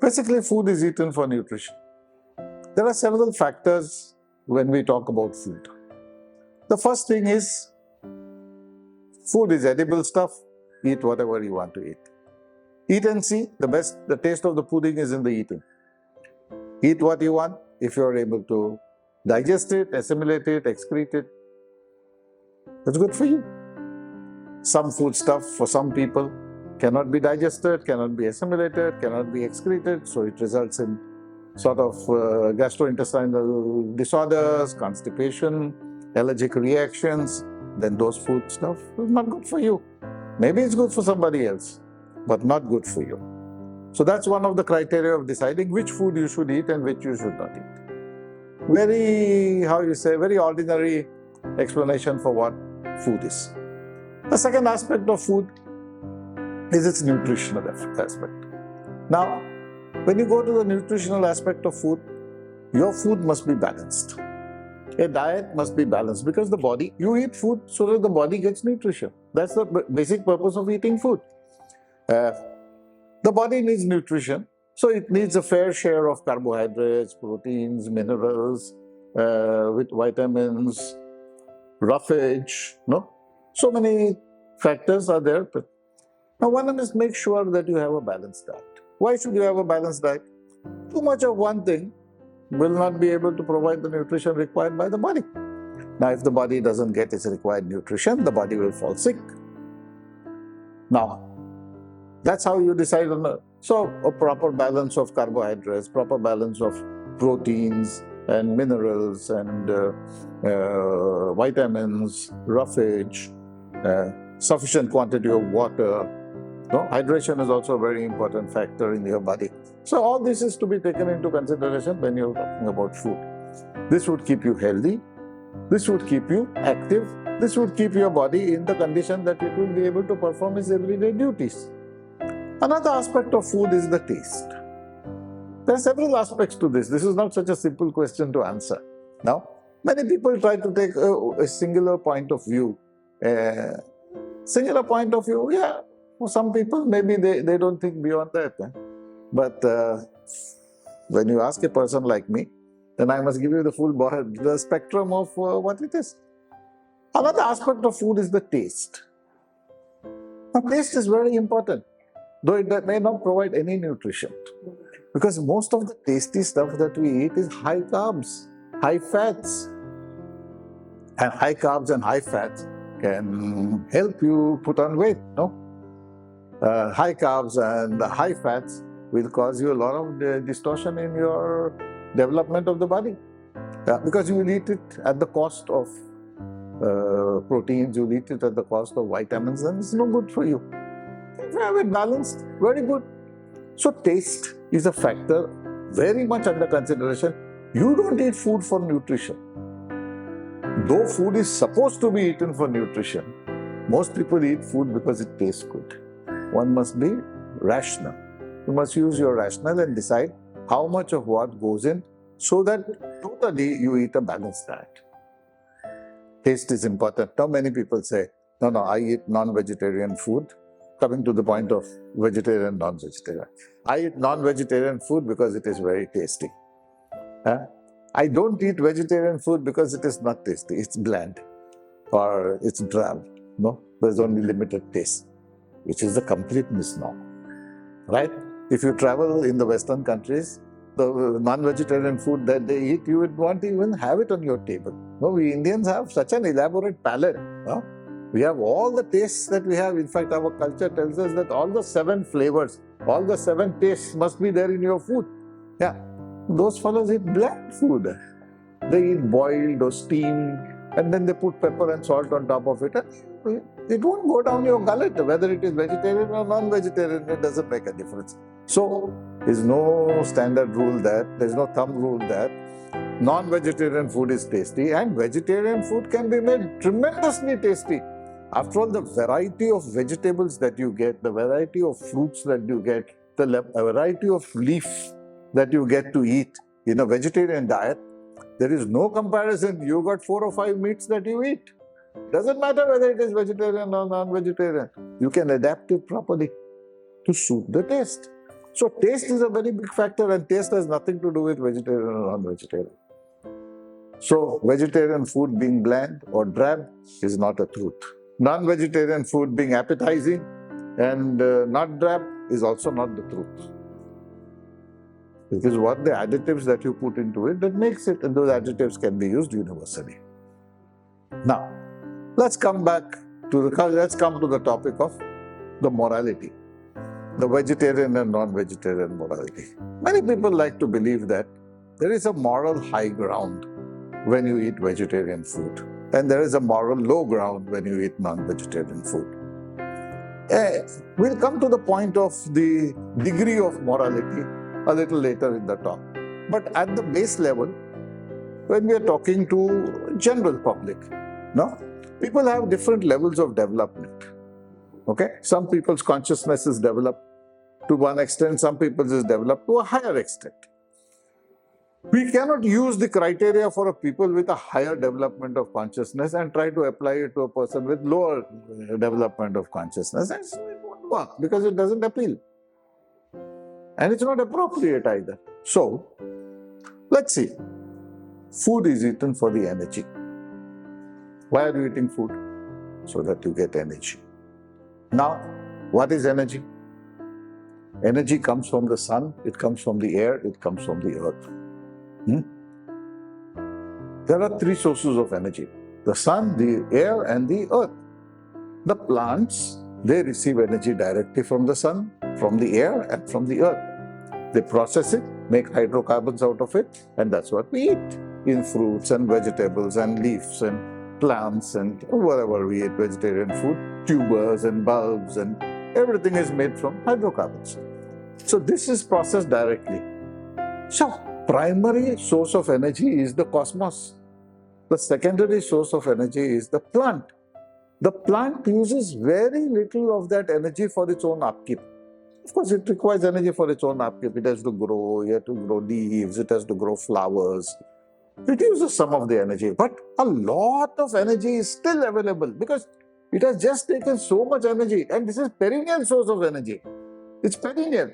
Basically, food is eaten for nutrition. There are several factors when we talk about food. The first thing is, food is edible stuff. Eat whatever you want to eat. Eat and see. The taste of the pudding is in the eating. Eat what you want. If you are able to digest it, assimilate it, excrete it, that's good for you. Some food stuff for some people cannot be digested, cannot be assimilated, cannot be excreted, so it results in sort of gastrointestinal disorders, constipation, allergic reactions. Then those food stuff is not good for you. Maybe it's good for somebody else, but not good for you. So that's one of the criteria of deciding which food you should eat and which you should not eat. Very ordinary explanation for what food is. The second aspect of food is its nutritional aspect. Now, when you go to the nutritional aspect of food, your food must be balanced. A diet must be balanced because you eat food so that the body gets nutrition. That's the basic purpose of eating food. The body needs nutrition, so it needs a fair share of carbohydrates, proteins, minerals, with vitamins, roughage, So many factors are there. But now one must make sure that you have a balanced diet. Why should you have a balanced diet? Too much of one thing will not be able to provide the nutrition required by the body. Now, if the body doesn't get its required nutrition, the body will fall sick. Now, that's how you decide on a proper balance of carbohydrates, proper balance of proteins and minerals and vitamins, roughage, sufficient quantity of water. Hydration is also a very important factor in your body. So all this is to be taken into consideration when you're talking about food. This would keep you healthy. This would keep you active. This would keep your body in the condition that it will be able to perform its everyday duties. Another aspect of food is the taste. There are several aspects to this. This is not such a simple question to answer. Now, many people try to take a singular point of view. Singular point of view, yeah, for some people, maybe they don't think beyond that. But when you ask a person like me, then I must give you the spectrum of what it is. Another aspect of food is the taste. Now, taste is very important, though it may not provide any nutrition. Because most of the tasty stuff that we eat is high carbs, high fats. And high carbs and high fats can help you put on weight, High carbs and high fats will cause you a lot of distortion in your development of the body. Because you will eat it at the cost of proteins, you will eat it at the cost of vitamins, and it's no good for you. If you have it balanced, very good. So taste is a factor very much under consideration. You don't eat food for nutrition. Though food is supposed to be eaten for nutrition, most people eat food because it tastes good. One must be rational. You must use your rationale and decide how much of what goes in so that totally you eat a balanced diet. Taste is important. Now many people say, no, I eat non-vegetarian food. Coming to the point of vegetarian, non-vegetarian. I eat non-vegetarian food because it is very tasty. I don't eat vegetarian food because it is not tasty. It's bland or it's drab. There's only limited taste, which is a complete misnomer. Right? If you travel in the Western countries, the non-vegetarian food that they eat, you would not even have it on your table. We Indians have such an elaborate palate. We have all the tastes that we have. In fact, our culture tells us that all the 7 flavors, all the 7 tastes must be there in your food. Those fellows eat bland food. They eat boiled or steamed, and then they put pepper and salt on top of it. It won't go down your gullet. Whether it is vegetarian or non-vegetarian, it doesn't make a difference. So, there's no standard rule there's no thumb rule that non-vegetarian food is tasty, and vegetarian food can be made tremendously tasty. After all, the variety of vegetables that you get, the variety of fruits that you get, the variety of leaf that you get to eat in a vegetarian diet, there is no comparison. You got 4 or 5 meats that you eat. Doesn't matter whether it is vegetarian or non-vegetarian. You can adapt it properly to suit the taste. So taste is a very big factor, and taste has nothing to do with vegetarian or non-vegetarian. So vegetarian food being bland or drab is not a truth. Non-vegetarian food being appetizing and not drab is also not the truth. It is what the additives that you put into it that makes it, and those additives can be used universally. Now, let's come to the topic of the morality, the vegetarian and non-vegetarian morality. Many people like to believe that there is a moral high ground when you eat vegetarian food, and there is a moral low ground when you eat non-vegetarian food. We'll come to the point of the degree of morality a little later in the talk. But at the base level, when we are talking to general public, no, people have different levels of development. Okay, some people's consciousness is developed to one extent, some people's is developed to a higher extent. We cannot use the criteria for a people with a higher development of consciousness and try to apply it to a person with lower development of consciousness. And so it won't work because it doesn't appeal. And it's not appropriate either. So, let's see. Food is eaten for the energy. Why are you eating food? So that you get energy. Now, what is energy? Energy comes from the sun, it comes from the air, it comes from the earth. There are three sources of energy: the sun, the air, and the earth. The plants, they receive energy directly from the sun, from the air, and from the earth. They process it, make hydrocarbons out of it, and that's what we eat in fruits and vegetables and leaves and plants and whatever we eat, vegetarian food, tubers and bulbs, and everything is made from hydrocarbons. So this is processed directly. So primary source of energy is the cosmos. The secondary source of energy is the plant. The plant uses very little of that energy for its own upkeep. Of course, it requires energy for its own upkeep. It has to grow, it has to grow leaves, it has to grow flowers. It uses some of the energy, but a lot of energy is still available because it has just taken so much energy, and this is perennial source of energy. It's perennial.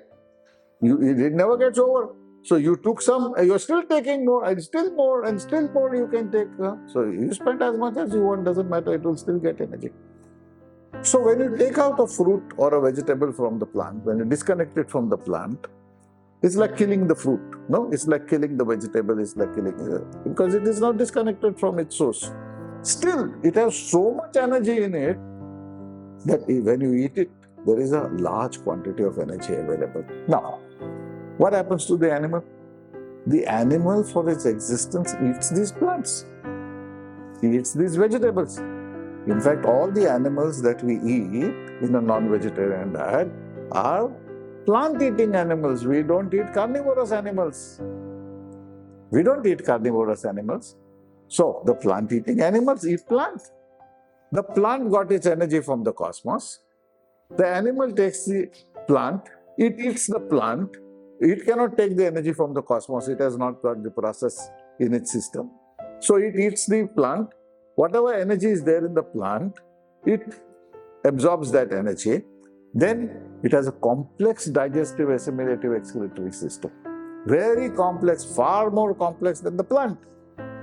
It never gets over. So you took some, you're still taking more, and still more, and still more you can take. So you spend as much as you want, doesn't matter, it will still get energy. So when you take out a fruit or a vegetable from the plant, when you disconnect it from the plant, it's like killing the fruit. No, it's like killing the vegetable, it's like killing it, because it is not disconnected from its source. Still, it has so much energy in it that when you eat it, there is a large quantity of energy available. Now, what happens to the animal? The animal, for its existence, eats these plants. It eats these vegetables. In fact, all the animals that we eat in a non-vegetarian diet are plant-eating animals. We don't eat carnivorous animals. We don't eat carnivorous animals. So, the plant-eating animals eat plants. The plant got its energy from the cosmos. The animal takes the plant, it eats the plant. It cannot take the energy from the cosmos. It has not got the process in its system. So it eats the plant. Whatever energy is there in the plant, it absorbs that energy. Then it has a complex digestive, assimilative, excretory system. Very complex, far more complex than the plant.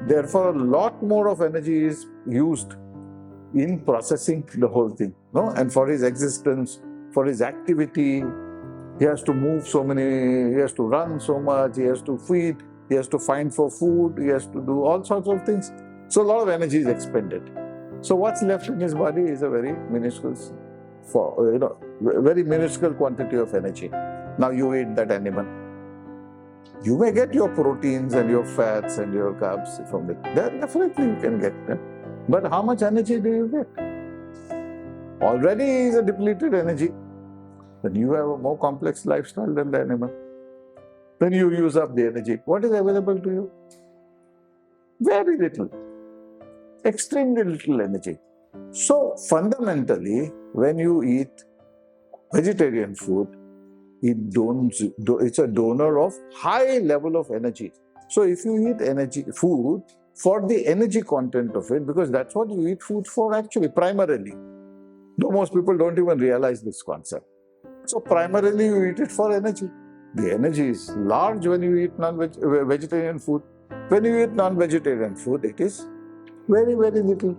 Therefore, a lot more of energy is used in processing the whole thing. No? And for his existence, for his activity, he has to move so many, he has to run so much, he has to feed, he has to find for food, he has to do all sorts of things. So a lot of energy is expended. So what's left in his body is a very minuscule, very minuscule quantity of energy. Now you eat that animal. You may get your proteins and your fats and your carbs from it. Definitely you can get them. But how much energy do you get? Already is a depleted energy. Then you have a more complex lifestyle than the animal. Then you use up the energy. What is available to you? Very little. Extremely little energy. So fundamentally, when you eat vegetarian food, it's a donor of high level of energy. So if you eat food for the energy content of it, because that's what you eat food for actually, primarily. Though most people don't even realize this concept. So primarily you eat it for energy. The energy is large when you eat vegetarian food. When you eat non-vegetarian food, it is very, very little.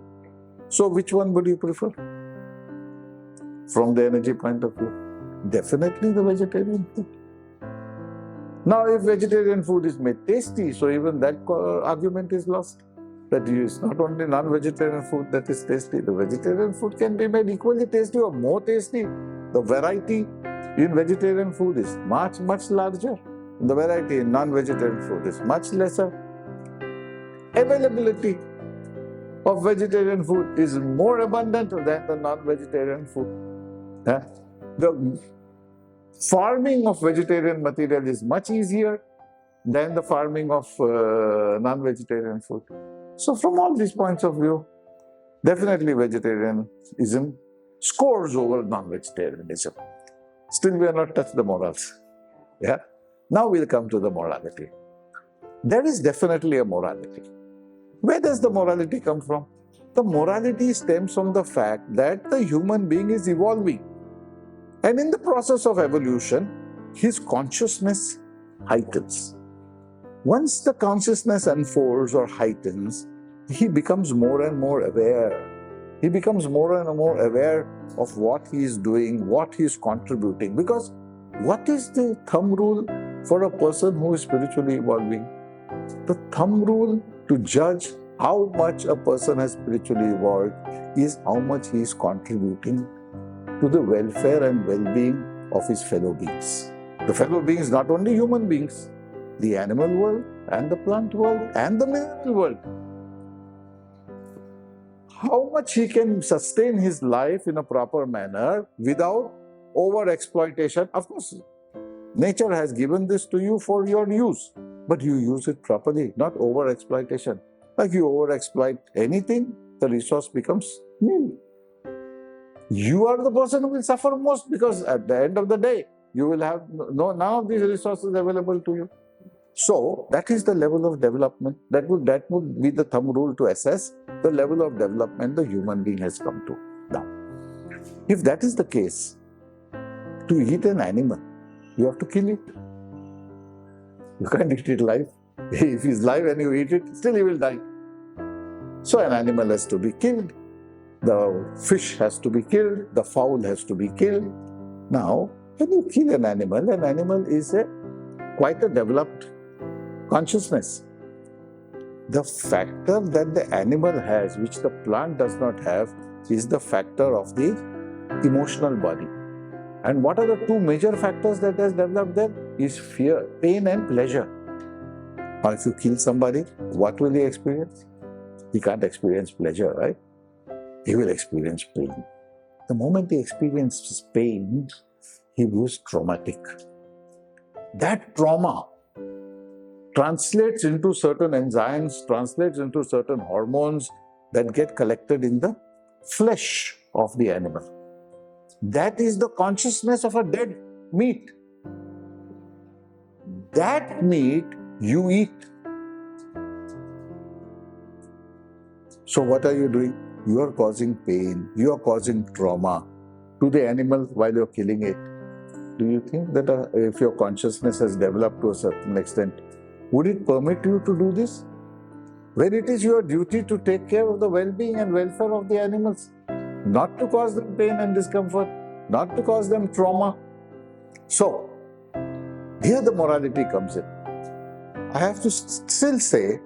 So which one would you prefer from the energy point of view? Definitely the vegetarian food. Now, if vegetarian food is made tasty, so even that argument is lost. That it's not only non-vegetarian food that is tasty, the vegetarian food can be made equally tasty or more tasty. The variety in vegetarian food is much, much larger. The variety in non-vegetarian food is much lesser. Availability of vegetarian food is more abundant than the non-vegetarian food. The farming of vegetarian material is much easier than the farming of non-vegetarian food. So from all these points of view, definitely vegetarianism scores over non-vegetarianism. Still we have not touched the morals. Yeah. Now we'll come to the morality. There is definitely a morality. Where does the morality come from? The morality stems from the fact that the human being is evolving. And in the process of evolution, his consciousness heightens. Once the consciousness unfolds or heightens, he becomes more and more aware. He becomes more and more aware of what he is doing, what he is contributing. Because what is the thumb rule for a person who is spiritually evolving? The thumb rule to judge how much a person has spiritually evolved is how much he is contributing to the welfare and well-being of his fellow beings. The fellow beings, not only human beings, the animal world and the plant world and the mineral world. How much he can sustain his life in a proper manner without over-exploitation. Of course, nature has given this to you for your use, but you use it properly, not over-exploitation. Like you over-exploit anything, the resource becomes nil. You are the person who will suffer most because at the end of the day, you will have none of these resources available to you. So that is the level of development. That would be the thumb rule to assess the level of development the human being has come to. Now, if that is the case, to eat an animal, you have to kill it. You can't eat it live. If he's live and you eat it, still he will die. So an animal has to be killed. The fish has to be killed. The fowl has to be killed. Now, when you kill an animal is quite a developed consciousness. The factor that the animal has, which the plant does not have, is the factor of the emotional body. And what are the two major factors that has developed there? Is fear, pain and pleasure. Now, if you kill somebody, what will he experience? He can't experience pleasure, right? He will experience pain. The moment he experiences pain, he was traumatic. That trauma translates into certain enzymes, translates into certain hormones that get collected in the flesh of the animal. That is the consciousness of a dead meat. That meat you eat. So what are you doing? You are causing pain, you are causing trauma to the animal while you are killing it. Do you think that if your consciousness has developed to a certain extent, would it permit you to do this? When it is your duty to take care of the well-being and welfare of the animals, not to cause them pain and discomfort, not to cause them trauma. So, here the morality comes in. I have to still say,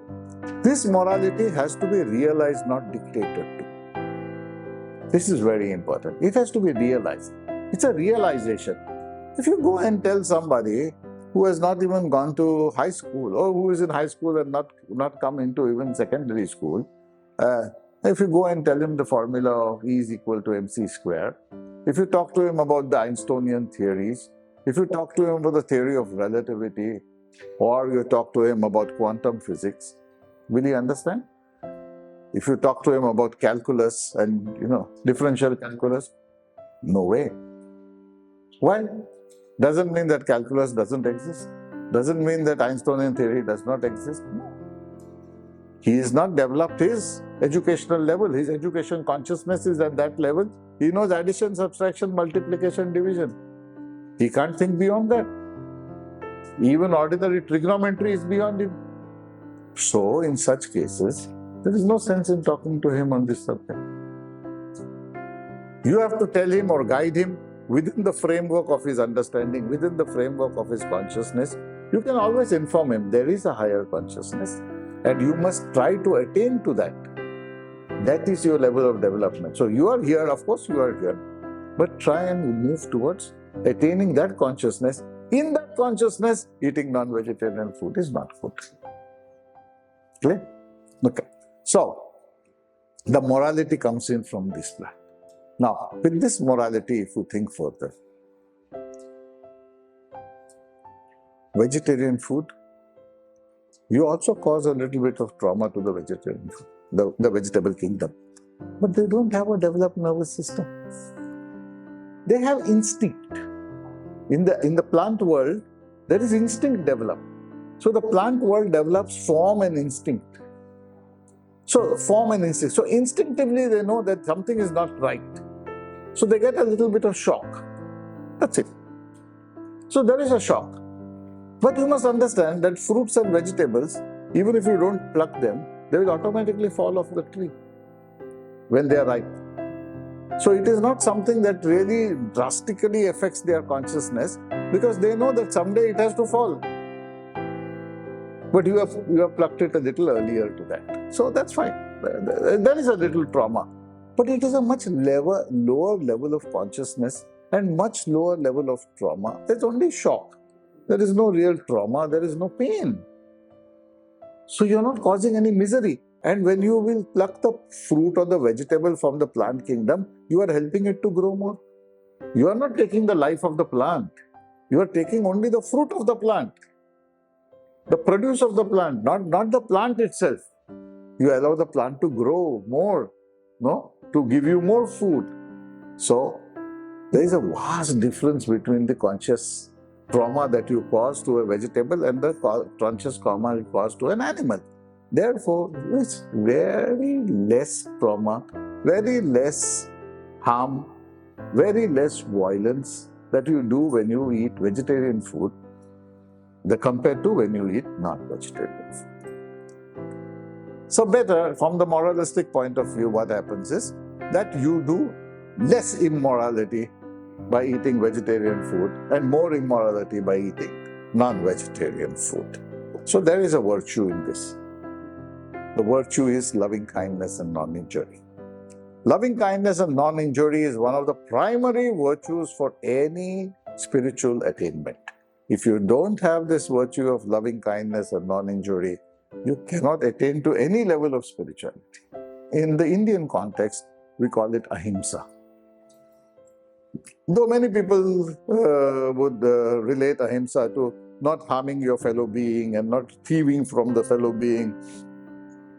this morality has to be realized, not dictated to. This is very important. It has to be realized. It's a realization. If you go and tell somebody who has not even gone to high school or who is in high school and not come into even secondary school, if you go and tell him the formula of E is equal to mc square, if you talk to him about the Einsteinian theories, if you talk to him about the theory of relativity, or you talk to him about quantum physics, will he understand? If you talk to him about calculus and, differential calculus, no way. Why? Doesn't mean that calculus doesn't exist. Doesn't mean that Einsteinian theory does not exist. No. He has not developed his educational level. His education consciousness is at that level. He knows addition, subtraction, multiplication, division. He can't think beyond that. Even ordinary trigonometry is beyond him. So, in such cases, there is no sense in talking to him on this subject. You have to tell him or guide him within the framework of his understanding, within the framework of his consciousness. You can always inform him there is a higher consciousness and you must try to attain to that. That is your level of development. So you are here, of course you are here, but try and move towards attaining that consciousness. In that consciousness, eating non-vegetarian food is not good. Clear? Okay. So, the morality comes in from this plan. Now, with this morality, if you think further, vegetarian food, you also cause a little bit of trauma to the vegetarian food, the vegetable kingdom. But they don't have a developed nervous system. They have instinct. In the plant world, there is instinct developed. So the plant world develops form and instinct. So form and instinct. So instinctively they know that something is not right. So they get a little bit of shock. That's it. So there is a shock. But you must understand that fruits and vegetables, even if you don't pluck them, they will automatically fall off the tree when they are ripe. So it is not something that really drastically affects their consciousness because they know that someday it has to fall. But you have plucked it a little earlier to that. So that's fine. There is a little trauma. But it is a much lower level of consciousness and much lower level of trauma. There's only shock. There is no real trauma. There is no pain. So you're not causing any misery. And when you will pluck the fruit or the vegetable from the plant kingdom, you are helping it to grow more. You are not taking the life of the plant. You are taking only the fruit of the plant, the produce of the plant, not the plant itself. You allow the plant to grow more, to give you more food. So there is a vast difference between the conscious trauma that you cause to a vegetable and the conscious trauma you cause to an animal. Therefore, it's very less trauma, very less harm, very less violence that you do when you eat vegetarian food compared to when you eat non-vegetarian food. So better, from the moralistic point of view, what happens is that you do less immorality by eating vegetarian food and more immorality by eating non-vegetarian food. So there is a virtue in this. The virtue is loving kindness and non-injury. Loving kindness and non-injury is one of the primary virtues for any spiritual attainment. If you don't have this virtue of loving kindness and non-injury, you cannot attain to any level of spirituality. In the Indian context, we call it ahimsa. Though many people would relate ahimsa to not harming your fellow being and not thieving from the fellow being,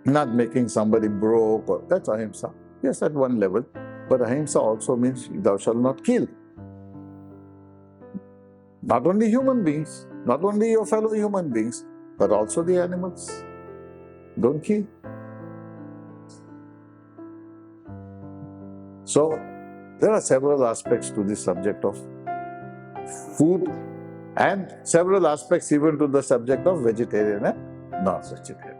not making somebody broke, that's ahimsa. Yes, at one level. But ahimsa also means thou shalt not kill. Not only human beings, not only your fellow human beings, but also the animals. Don't kill. So, there are several aspects to this subject of food and several aspects even to the subject of vegetarian and non-vegetarian.